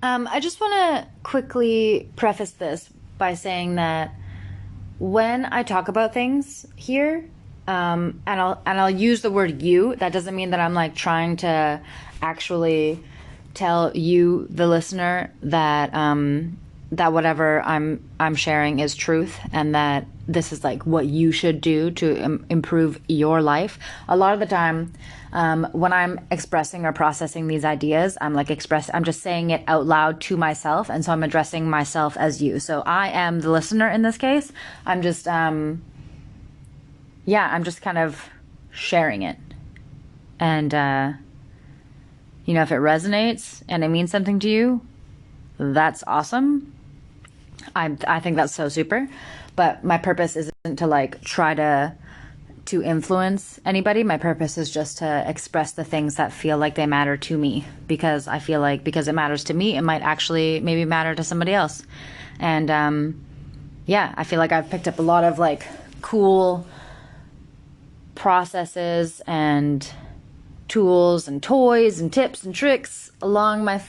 I just want to quickly preface this by saying that when I talk about things here, and I'll use the word you. That doesn't mean that I'm like trying to actually tell you, the listener, that that whatever I'm sharing is truth, and that this is like what you should do to improve your life. A lot of the time, when I'm expressing or processing these ideas, I'm just saying it out loud to myself, and so I'm addressing myself as you. So I am the listener in this case. I'm just I'm just kind of sharing it. And, if it resonates and it means something to you, that's awesome. I think that's so super. But my purpose isn't to like try to influence anybody. My purpose is just to express the things that feel like they matter to me, because I feel like because it matters to me, it might actually maybe matter to somebody else. And I feel like I've picked up a lot of like cool processes and tools and toys and tips and tricks along my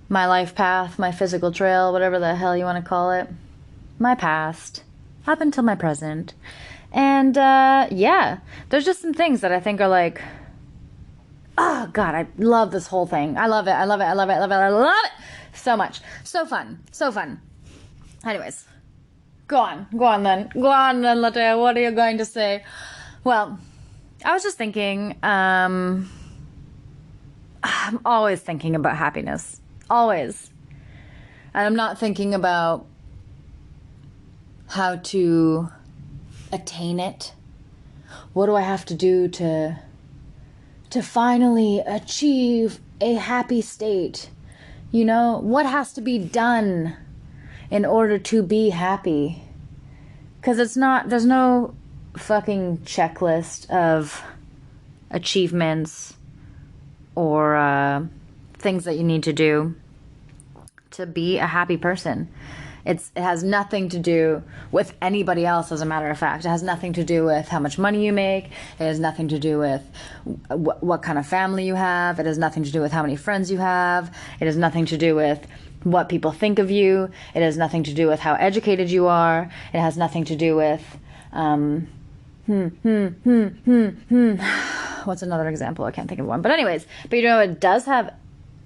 life path, my physical trail, whatever the hell you want to call it, my past up until my present. And there's just some things that I think are like, oh God, I love this whole thing. I love it. I love it. I love it. I love it. I love it so much. So fun. So fun. Anyways, go on then, Latea. What are you going to say? Well, I was just thinking, I'm always thinking about happiness. Always. And I'm not thinking about how to attain it. What do I have to do to finally achieve a happy state? What has to be done in order to be happy? Because there's no fucking checklist of achievements or things that you need to do to be a happy person. It has nothing to do with anybody else, as a matter of fact. It has nothing to do with how much money you make. It has nothing to do with what kind of family you have. It has nothing to do with how many friends you have. It has nothing to do with what people think of you. It has nothing to do with how educated you are. It has nothing to do with what's another example? I can't think of one. But anyways, it does have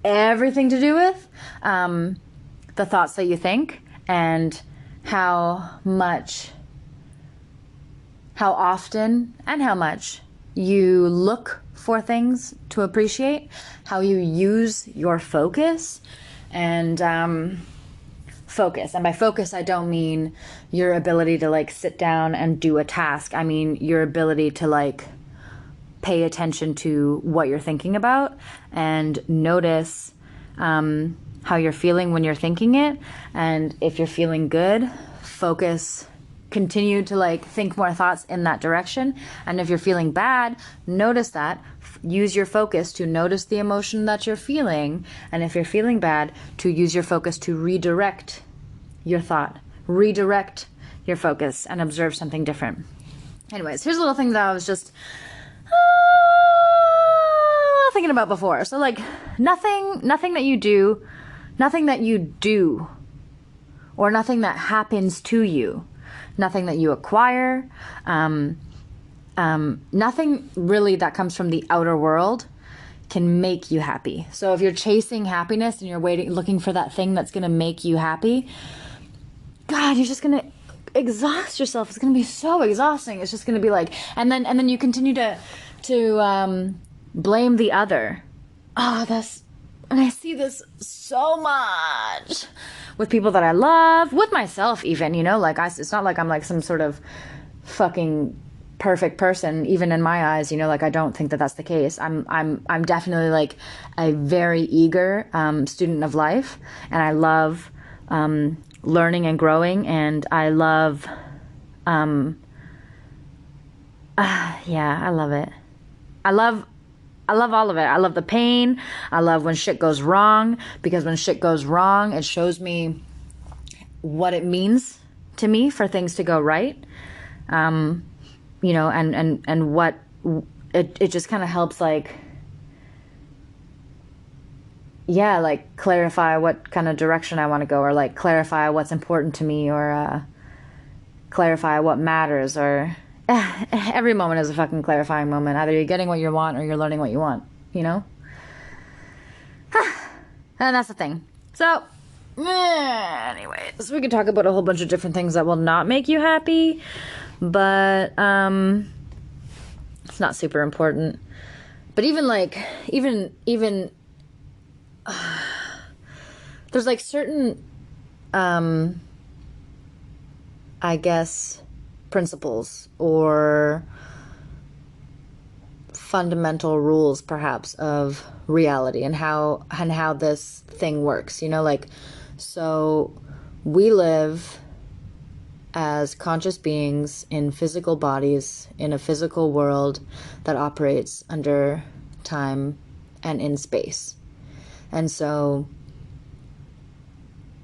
everything to do with the thoughts that you think, and how often and how much you look for things to appreciate, how you use your focus, and focus. And by focus, I don't mean your ability to like sit down and do a task. I mean your ability to like pay attention to what you're thinking about and notice how you're feeling when you're thinking it. And if you're feeling good, continue to like think more thoughts in that direction. And if you're feeling bad, notice that. Use your focus to notice the emotion that you're feeling. And if you're feeling bad, to use your focus to redirect your thought, redirect your focus, and observe something different. Anyways, here's a little thing that I was just thinking about before. So like nothing that you do, or nothing that happens to you, nothing that you acquire, nothing really that comes from the outer world can make you happy. So if you're chasing happiness and you're looking for that thing that's going to make you happy, God, you're just going to exhaust yourself. It's going to be so exhausting. It's just going to be like, and then you continue to blame the other. And I see this so much with people that I love, with myself even, it's not like I'm like some sort of fucking perfect person, even in my eyes, like I don't think that that's the case. I'm definitely like a very eager student of life, and I love learning and growing, and I love I love it. I love all of it. I love the pain. I love when shit goes wrong, because when shit goes wrong, it shows me what it means to me for things to go right. And what it just kind of helps, like, yeah, like clarify what kind of direction I want to go, or like clarify what's important to me, or clarify what matters, or every moment is a fucking clarifying moment. Either you're getting what you want or you're learning what you want, you know? And that's the thing. So, anyways, we could talk about a whole bunch of different things that will not make you happy, but it's not super important. But even there's like certain I guess principles or fundamental rules perhaps of reality and how this thing works, you know, like, so we live as conscious beings in physical bodies in a physical world that operates under time and in space. And so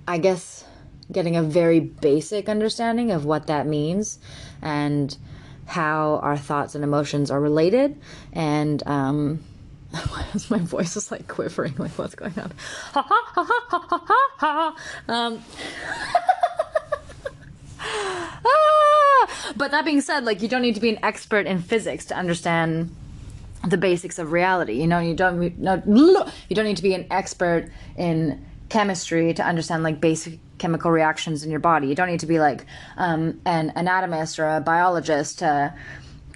I guess getting a very basic understanding of what that means and how our thoughts and emotions are related, and my voice is like quivering, like what's going on? But that being said, like, you don't need to be an expert in physics to understand the basics of reality. You know, you don't need to be an expert in chemistry to understand like basic chemical reactions in your body. You don't need to be like an anatomist or a biologist to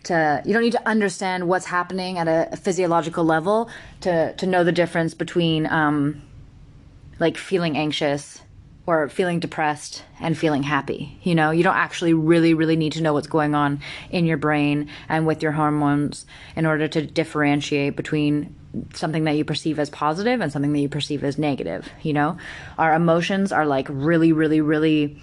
you don't need to understand what's happening at a physiological level to know the difference between like feeling anxious or feeling depressed and feeling happy. You know, you don't actually really need to know what's going on in your brain and with your hormones in order to differentiate between something that you perceive as positive and something that you perceive as negative. You know, our emotions are like really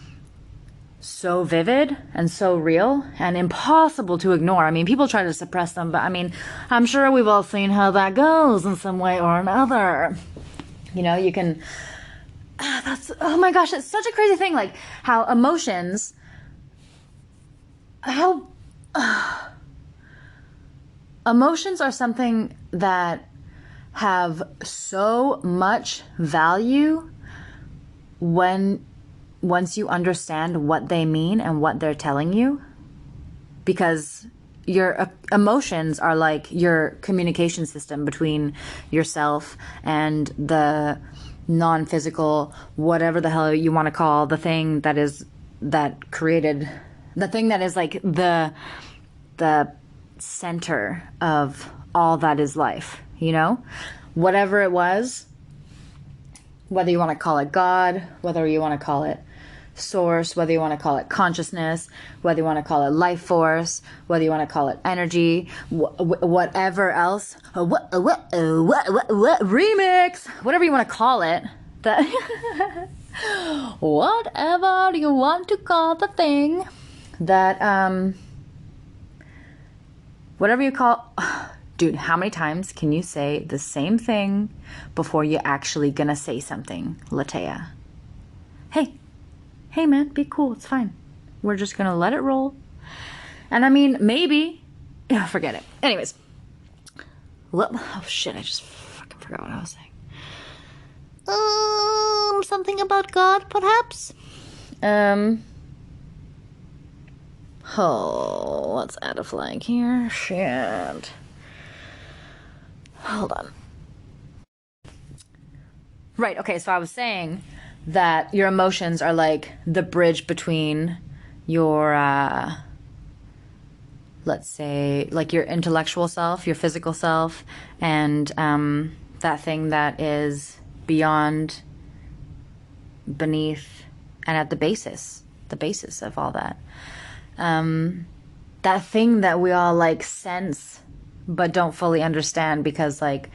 so vivid and so real and impossible to ignore. I mean, people try to suppress them, but I mean, I'm sure we've all seen how that goes in some way or another. You know, you can oh my gosh, it's such a crazy thing, like how emotions, emotions are something that have so much value once you understand what they mean and what they're telling you, because your emotions are like your communication system between yourself and the non-physical, whatever the hell you want to call the thing that is like the center of all that is life, you know, whatever it was, whether you want to call it God, whether you want to call it source, whether you want to call it consciousness, whether you want to call it life force, whether you want to call it energy, whatever else, remix, whatever you want to call it, whatever you want to call the thing, that, whatever you call, dude, how many times can you say the same thing before you're actually gonna say something, Latea? Hey man, be cool, it's fine. We're just gonna let it roll. And I mean, maybe, yeah, forget it. Anyways, oh shit, I just fucking forgot what I was saying. Something about God, perhaps? Oh, let's add a flag here. Shit. Hold on. Right, okay, so I was saying that your emotions are like the bridge between your, let's say, like your intellectual self, your physical self, and that thing that is beyond, beneath, and at the basis of all that. That thing that we all like sense but don't fully understand, because like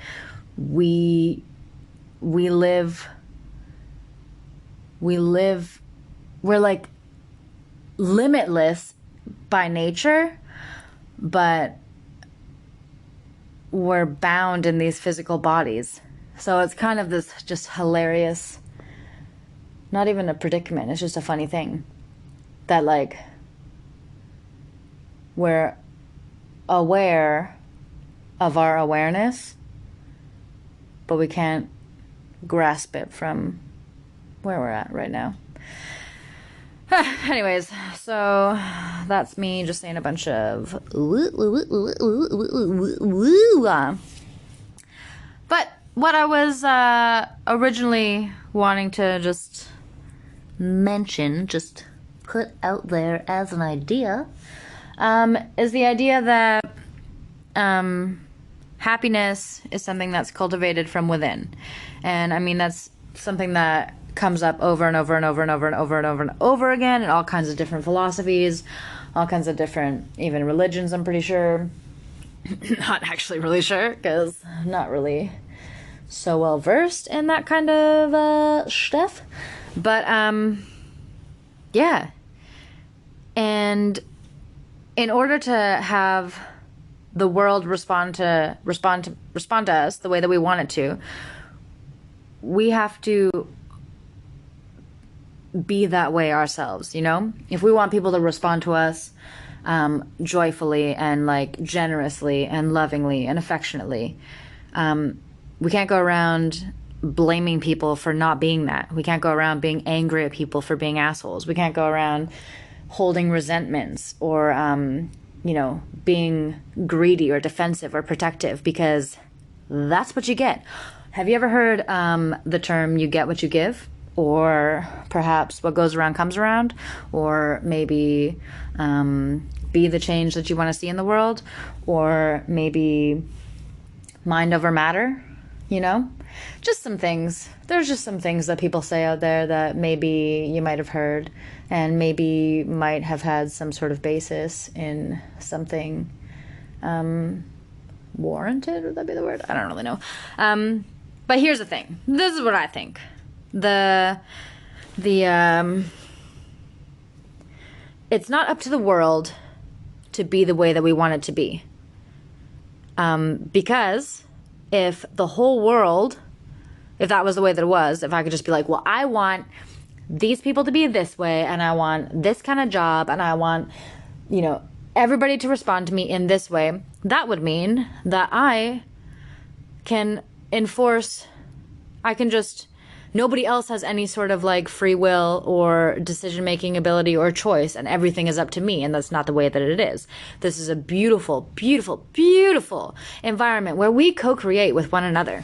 we're like limitless by nature, but we're bound in these physical bodies. So it's kind of this just hilarious, not even a predicament, it's just a funny thing that like we're aware of our awareness, but we can't grasp it from where we're at right now. Anyways, so that's me just saying a bunch of but what I was originally wanting to just mention, just put out there as an idea, is the idea that happiness is something that's cultivated from within. And I mean, that's something that comes up over and over and over and over and over and over and over again in all kinds of different philosophies, all kinds of different, even religions, I'm pretty sure. Not actually really sure, because I'm not really so well versed in that kind of stuff. But yeah. And in order to have the world respond to us the way that we want it to, we have to be that way ourselves, you know? If we want people to respond to us joyfully and like generously and lovingly and affectionately, we can't go around blaming people for not being that. We can't go around being angry at people for being assholes. We can't go around holding resentments or being greedy or defensive or protective, because that's what you get. Have you ever heard the term "you get what you give"? Or perhaps what goes around comes around? Or maybe be the change that you want to see in the world? Or maybe mind over matter, you know? Just some things. There's just some things that people say out there that maybe you might have heard and maybe might have had some sort of basis in something warranted. Would that be the word? I don't really know. But here's the thing. This is what I think. It's not up to the world to be the way that we want it to be. Because if the whole world, if that was the way that it was, if I could just be like, well, I want these people to be this way, and I want this kind of job, and I want, everybody to respond to me in this way, that would mean that I can nobody else has any sort of like free will or decision-making ability or choice, and everything is up to me, and that's not the way that it is. This is a beautiful, beautiful, beautiful environment where we co-create with one another.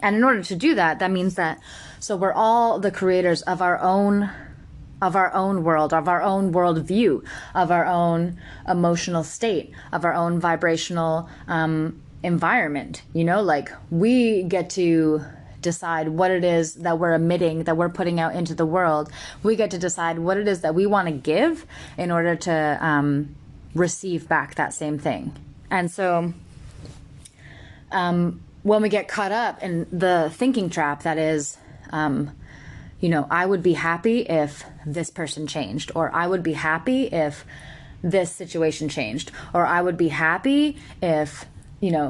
And in order to do that, that means that, so we're all the creators of our own world, of our own worldview, of our own emotional state, of our own vibrational environment. Like we get to decide what it is that we're emitting, that we're putting out into the world. We get to decide what it is that we want to give in order to receive back that same thing. And so when we get caught up in the thinking trap that is, I would be happy if this person changed, or I would be happy if this situation changed, or I would be happy if, if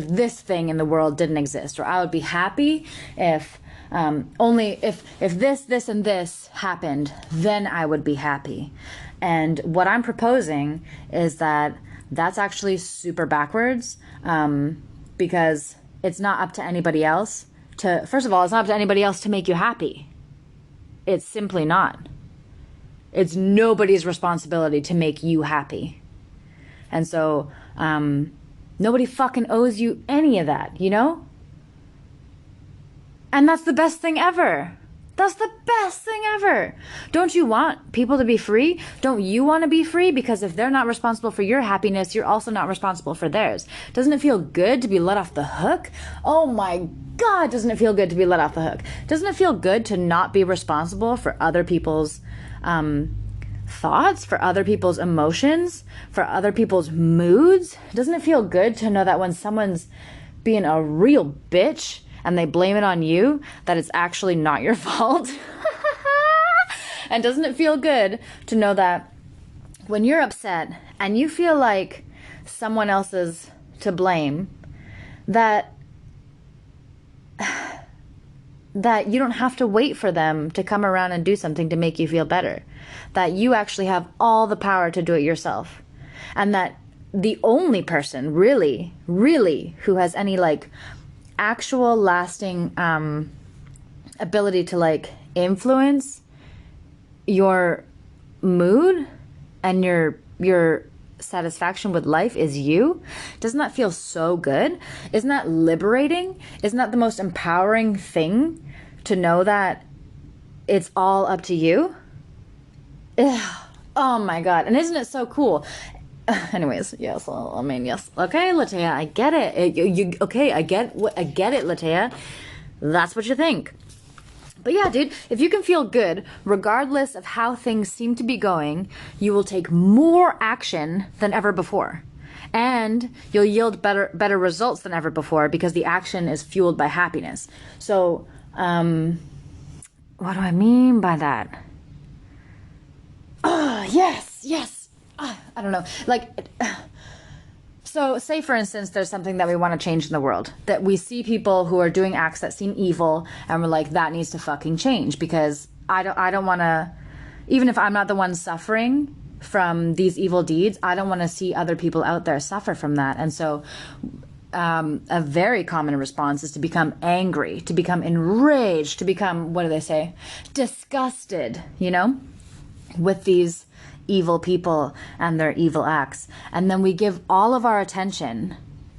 this thing in the world didn't exist, or I would be happy if only if this and this happened, then I would be happy. And what I'm proposing is that that's actually super backwards, because it's not up to anybody else first of all, it's not up to anybody else to make you happy. It's simply not. It's nobody's responsibility to make you happy. And so, nobody fucking owes you any of that, And that's the best thing ever. That's the best thing ever. Don't you want people to be free? Don't you want to be free? Because if they're not responsible for your happiness, you're also not responsible for theirs. Doesn't it feel good to be let off the hook? Oh my God, doesn't it feel good to be let off the hook? Doesn't it feel good to not be responsible for other people's thoughts, for other people's emotions, for other people's moods? Doesn't it feel good to know that when someone's being a real bitch and they blame it on you, that it's actually not your fault? And doesn't it feel good to know that when you're upset and you feel like someone else is to blame, that you don't have to wait for them to come around and do something to make you feel better, that you actually have all the power to do it yourself, and that the only person really, really who has any like actual lasting ability to like influence your mood and your satisfaction with life is you. Doesn't that feel so good? Isn't that liberating? Isn't that the most empowering thing to know that it's all up to you? Ugh. Oh my God. And isn't it so cool? Anyways, yes. I mean, yes. Okay, Latea, I get it. Okay, I get it, Latea. That's what you think. But yeah, dude, if you can feel good, regardless of how things seem to be going, you will take more action than ever before. And you'll yield better results than ever before because the action is fueled by happiness. So, what do I mean by that? Yes. I don't know. Like, so say for instance, there's something that we want to change in the world, that we see people who are doing acts that seem evil, and we're like, that needs to fucking change, because I don't want to, even if I'm not the one suffering from these evil deeds, I don't want to see other people out there suffer from that. And so a very common response is to become angry, to become enraged, to become, what do they say? Disgusted, with these evil people and their evil acts. And then we give all of our attention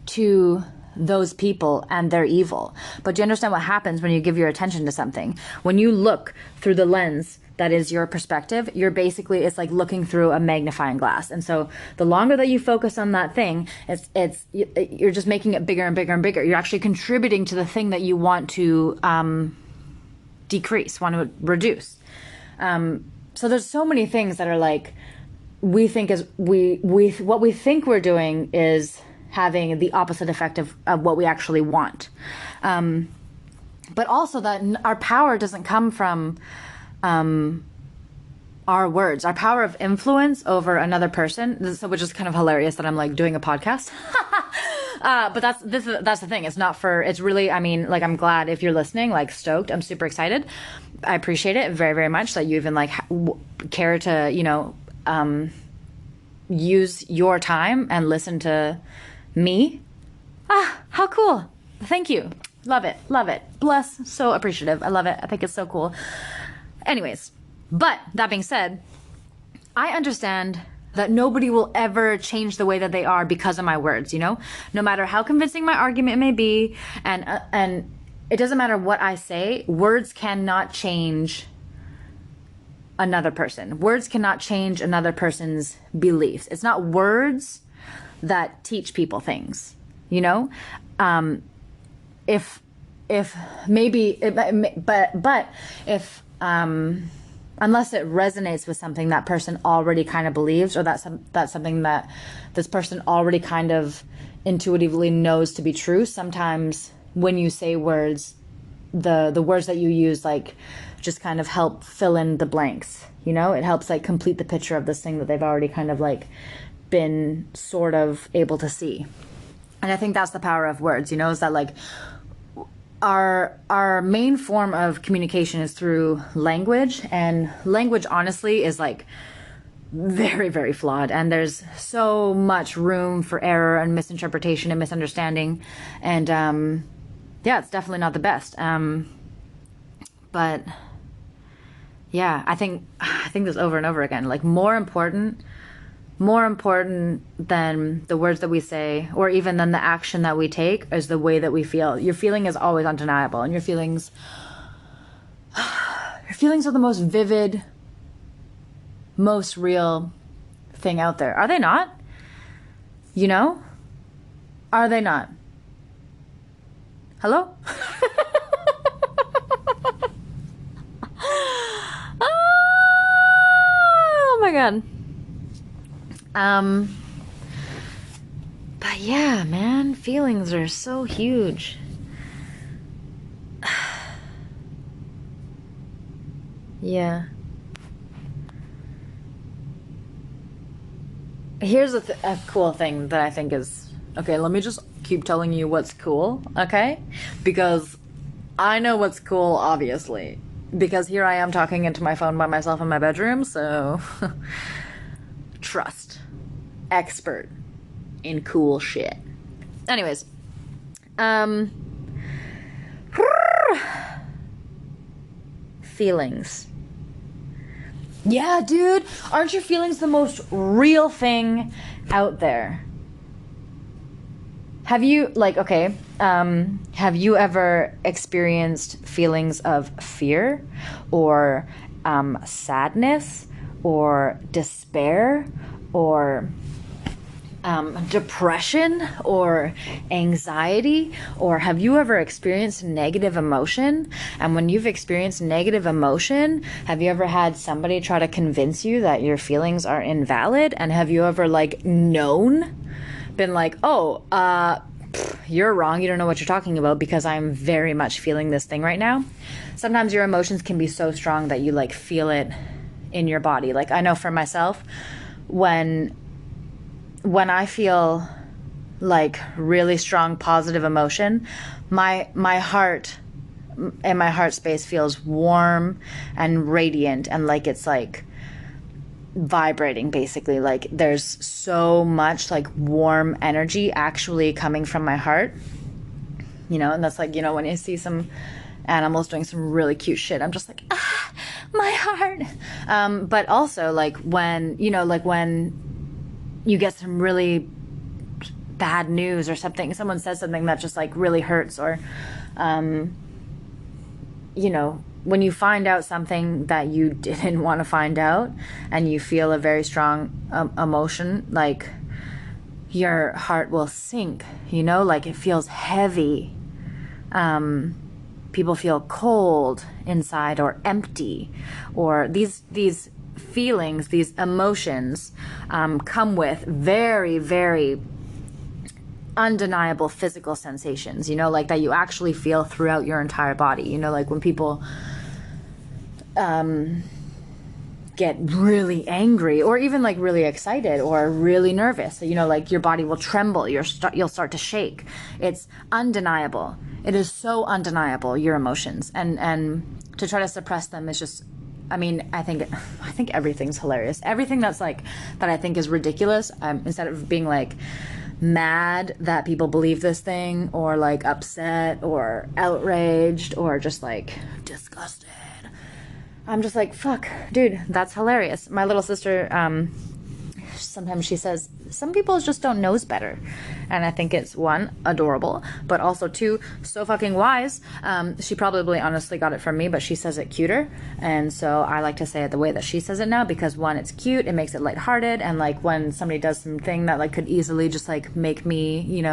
to those people and their evil. But do you understand what happens when you give your attention to something? When you look through the lens that is your perspective, it's like looking through a magnifying glass. And so the longer that you focus on that thing, you're just making it bigger and bigger and bigger. You're actually contributing to the thing that you want to decrease, want to reduce. So there's so many things that are like, we think what we think we're doing is having the opposite effect of what we actually want. But also that our power doesn't come from our words. Our power of influence over another person, so which is kind of hilarious that I'm like doing a podcast. But that's the thing. It's really, I mean, like, I'm glad if you're listening, like, stoked. I'm super excited. I appreciate it very, very much that you even like care to, use your time and listen to me. How cool. Thank you. Love it. Bless. So appreciative. I love it. I think it's so cool. Anyways, but that being said, I understand that nobody will ever change the way that they are because of my words, no matter how convincing my argument may be. And it doesn't matter what I say. Words cannot change another person. Words cannot change another person's beliefs. It's not words that teach people things, if maybe, but if, unless it resonates with something that person already kind of believes, or that's something that this person already kind of intuitively knows to be true. Sometimes when you say words, the words that you use, like, just kind of help fill in the blanks, it helps like complete the picture of this thing that they've already kind of like been sort of able to see. And I think that's the power of words, is that like our main form of communication is through language, and language honestly is like very, very flawed, and there's so much room for error and misinterpretation and misunderstanding, and yeah, it's definitely not the best, but yeah, I think this over and over again, like more important than the words that we say, or even than the action that we take, is the way that we feel. Your feeling is always undeniable, and your feelings are the most vivid, most real thing out there. Are they not? Are they not? Hello? Oh my God. But yeah, man, feelings are so huge. Yeah. Here's a cool thing that I think is, okay, let me just keep telling you what's cool, okay? Because I know what's cool, obviously. Because here I am talking into my phone by myself in my bedroom, so trust. Expert. in cool shit. Anyways, feelings. Yeah, dude, aren't your feelings the most real thing out there? Have you, have you ever experienced feelings of fear or sadness or despair or depression or anxiety? Or have you ever experienced negative emotion? And when you've experienced negative emotion, have you ever had somebody try to convince you that your feelings are invalid? And have you ever been like, oh, you're wrong, you don't know what you're talking about, because I'm very much feeling this thing right now? Sometimes your emotions can be so strong that you feel it in your body. I know for myself, when I feel really strong positive emotion, my heart and my heart space feels warm and radiant, and it's vibrating, basically. There's so much warm energy actually coming from my heart, and that's when you see some animals doing some really cute shit, I'm just my heart. But also when you get some really bad news or something, someone says something that just really hurts, or when you find out something that you didn't want to find out, and you feel a very strong emotion, your heart will sink, it feels heavy. People feel cold inside or empty, or these feelings, these emotions come with very, very undeniable physical sensations, that you actually feel throughout your entire body. When people get really angry, or even really excited or really nervous, your body will tremble, you'll start to shake. It's undeniable. It is so undeniable, your emotions, and to try to suppress them is just, I think everything's hilarious. Everything that's that I think is ridiculous, instead of being mad that people believe this thing, or upset or outraged or just disgusted, I'm just fuck, dude, that's hilarious. My little sister, sometimes she says, some people just don't knows better. And I think it's, one, adorable, but also two, so fucking wise. She probably honestly got it from me, but she says it cuter. And so I like to say it the way that she says it now, because one, it's cute, it makes it lighthearted. And when somebody does something that could easily just make me,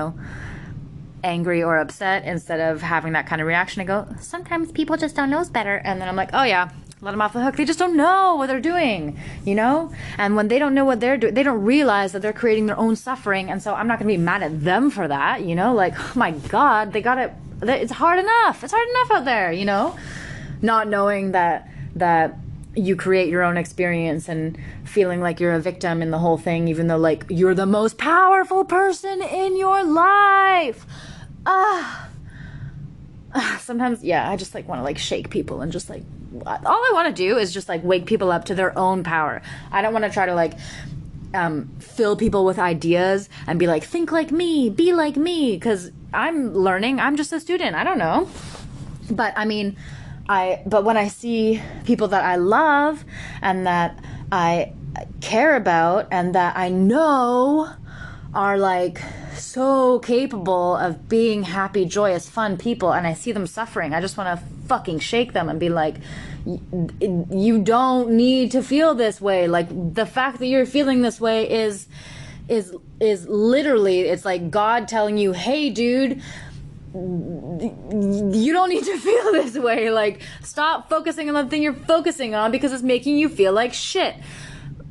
angry or upset, instead of having that kind of reaction, I go, sometimes people just don't knows better. And then I'm like, oh yeah, let them off the hook. They just don't know what they're doing, And when they don't know what they're doing, they don't realize that they're creating their own suffering. And so I'm not going to be mad at them for that, oh my God, they got it. It's hard enough. It's hard enough out there, Not knowing that you create your own experience, and feeling like you're a victim in the whole thing, even though you're the most powerful person in your life. Sometimes, yeah, I just want to shake people, and just all I want to do is just wake people up to their own power. I don't want to try to fill people with ideas and be think like me, be like me, because I'm learning. I'm just a student. I don't know. But but when I see people that I love and that I care about and that I know are so capable of being happy, joyous, fun people, and I see them suffering, I just want to fucking shake them and be you don't need to feel this way. The fact that you're feeling this way is literally, it's God telling you, hey dude, you don't need to feel this way. Stop focusing on the thing you're focusing on, because it's making you feel like shit.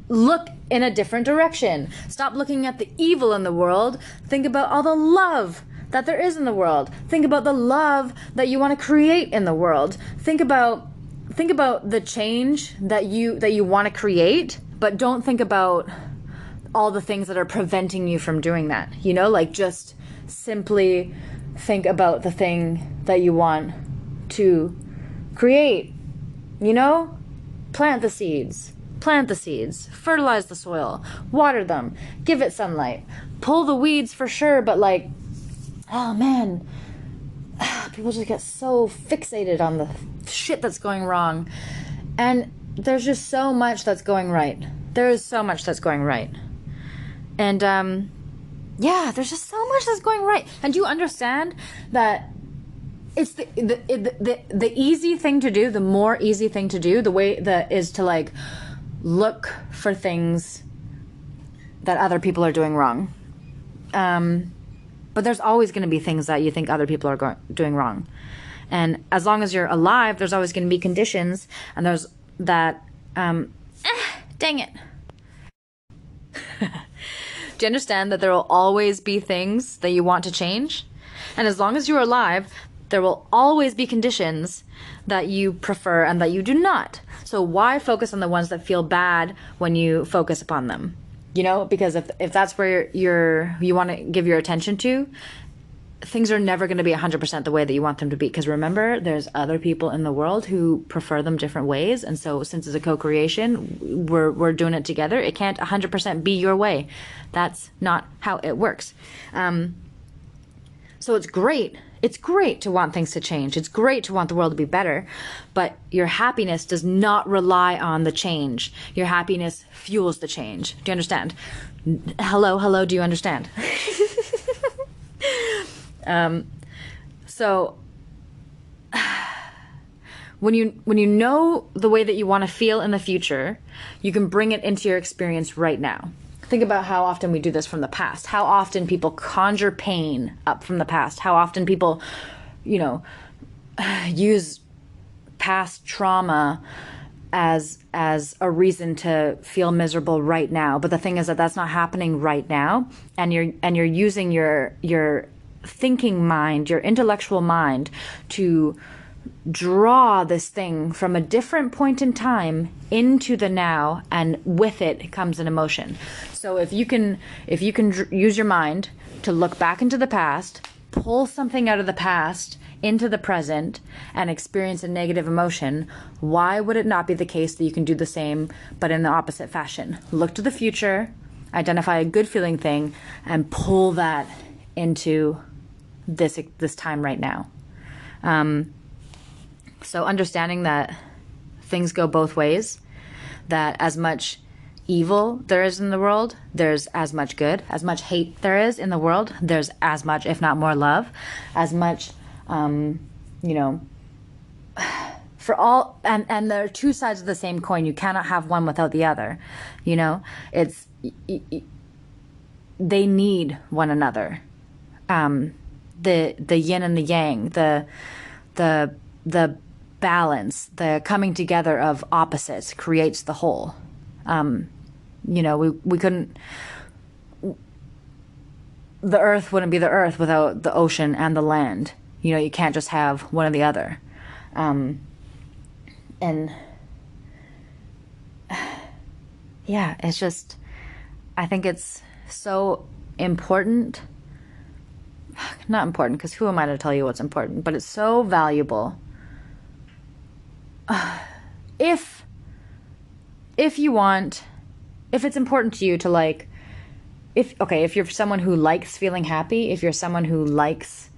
Look in a different direction. Stop looking at the evil in the world. Think about all the love that there is in the world. Think about the love that you want to create in the world. Think about the change that you want to create, but don't think about all the things that are preventing you from doing that. Just simply think about the thing that you want to create. Plant the seeds. Plant the seeds, fertilize the soil, water them, give it sunlight, pull the weeds for sure, but like, oh man, people just get so fixated on the shit that's going wrong. And there's just so much that's going right. There is so much that's going right. And yeah, there's just so much that's going right. And you understand that it's the easy thing to do, the more easy thing to do, the way that is to like look for things that other people are doing wrong. But there's always going to be things that you think other people are doing wrong. And as long as you're alive, there's always going to be conditions, and there's that, dang it. Do you understand that there will always be things that you want to change? And as long as you're alive, there will always be conditions that you prefer and that you do not. So why focus on the ones that feel bad when you focus upon them? You know, because if that's where you want to give your attention to, things are never going to be 100% the way that you want them to be. Because remember, there's other people in the world who prefer them different ways. And so since it's a co-creation, we're doing it together. It can't 100% be your way. That's not how it works. So it's great. It's great to want things to change. It's great to want the world to be better. But your happiness does not rely on the change. Your happiness fuels the change. Do you understand? Hello, do you understand? So when you know the way that you want to feel in the future, you can bring it into your experience right now. Think about how often we do this from the past. How often people conjure pain up from the past. How often people, use past trauma as a reason to feel miserable right now. But the thing is that that's not happening right now, and you're using your thinking mind, your intellectual mind, to draw this thing from a different point in time into the now, and with it comes an emotion. So if you can use your mind to look back into the past, pull something out of the past into the present, and experience a negative emotion, why would it not be the case that you can do the same but in the opposite fashion? Look to the future, identify a good feeling thing, and pull that into this time right now. So understanding that things go both ways, that as much evil there is in the world, there's as much good. As much hate there is in the world, there's as much, if not more, love. As much, for all, and there are two sides of the same coin. You cannot have one without the other. They need one another. The yin and the yang, the balance, the coming together of opposites creates the whole. We couldn't, the earth wouldn't be the earth without the ocean and the land. You can't just have one or the other. And yeah, it's just, I think it's so important. Not important, because who am I to tell you what's important? But it's so valuable. If it's important to you to if you're someone who likes feeling happy, if you're someone who likes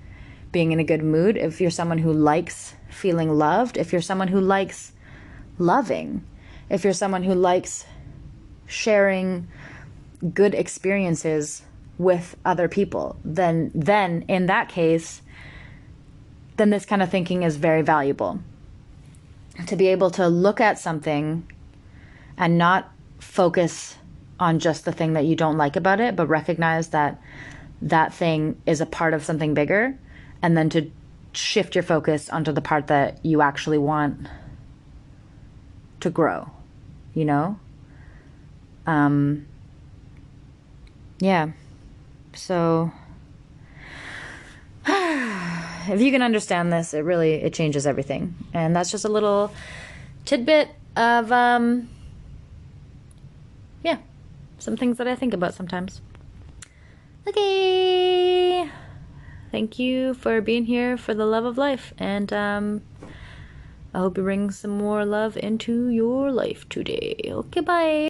being in a good mood, if you're someone who likes feeling loved, if you're someone who likes loving, if you're someone who likes sharing good experiences with other people, then in that case, then this kind of thinking is very valuable. To be able to look at something and not focus on just the thing that you don't like about it, but recognize that that thing is a part of something bigger, and then to shift your focus onto the part that you actually want to grow, yeah. So if you can understand this, it changes everything. And that's just a little tidbit of, some things that I think about sometimes. Okay. Thank you for being here for the love of life. And I hope you bring some more love into your life today. Okay, bye.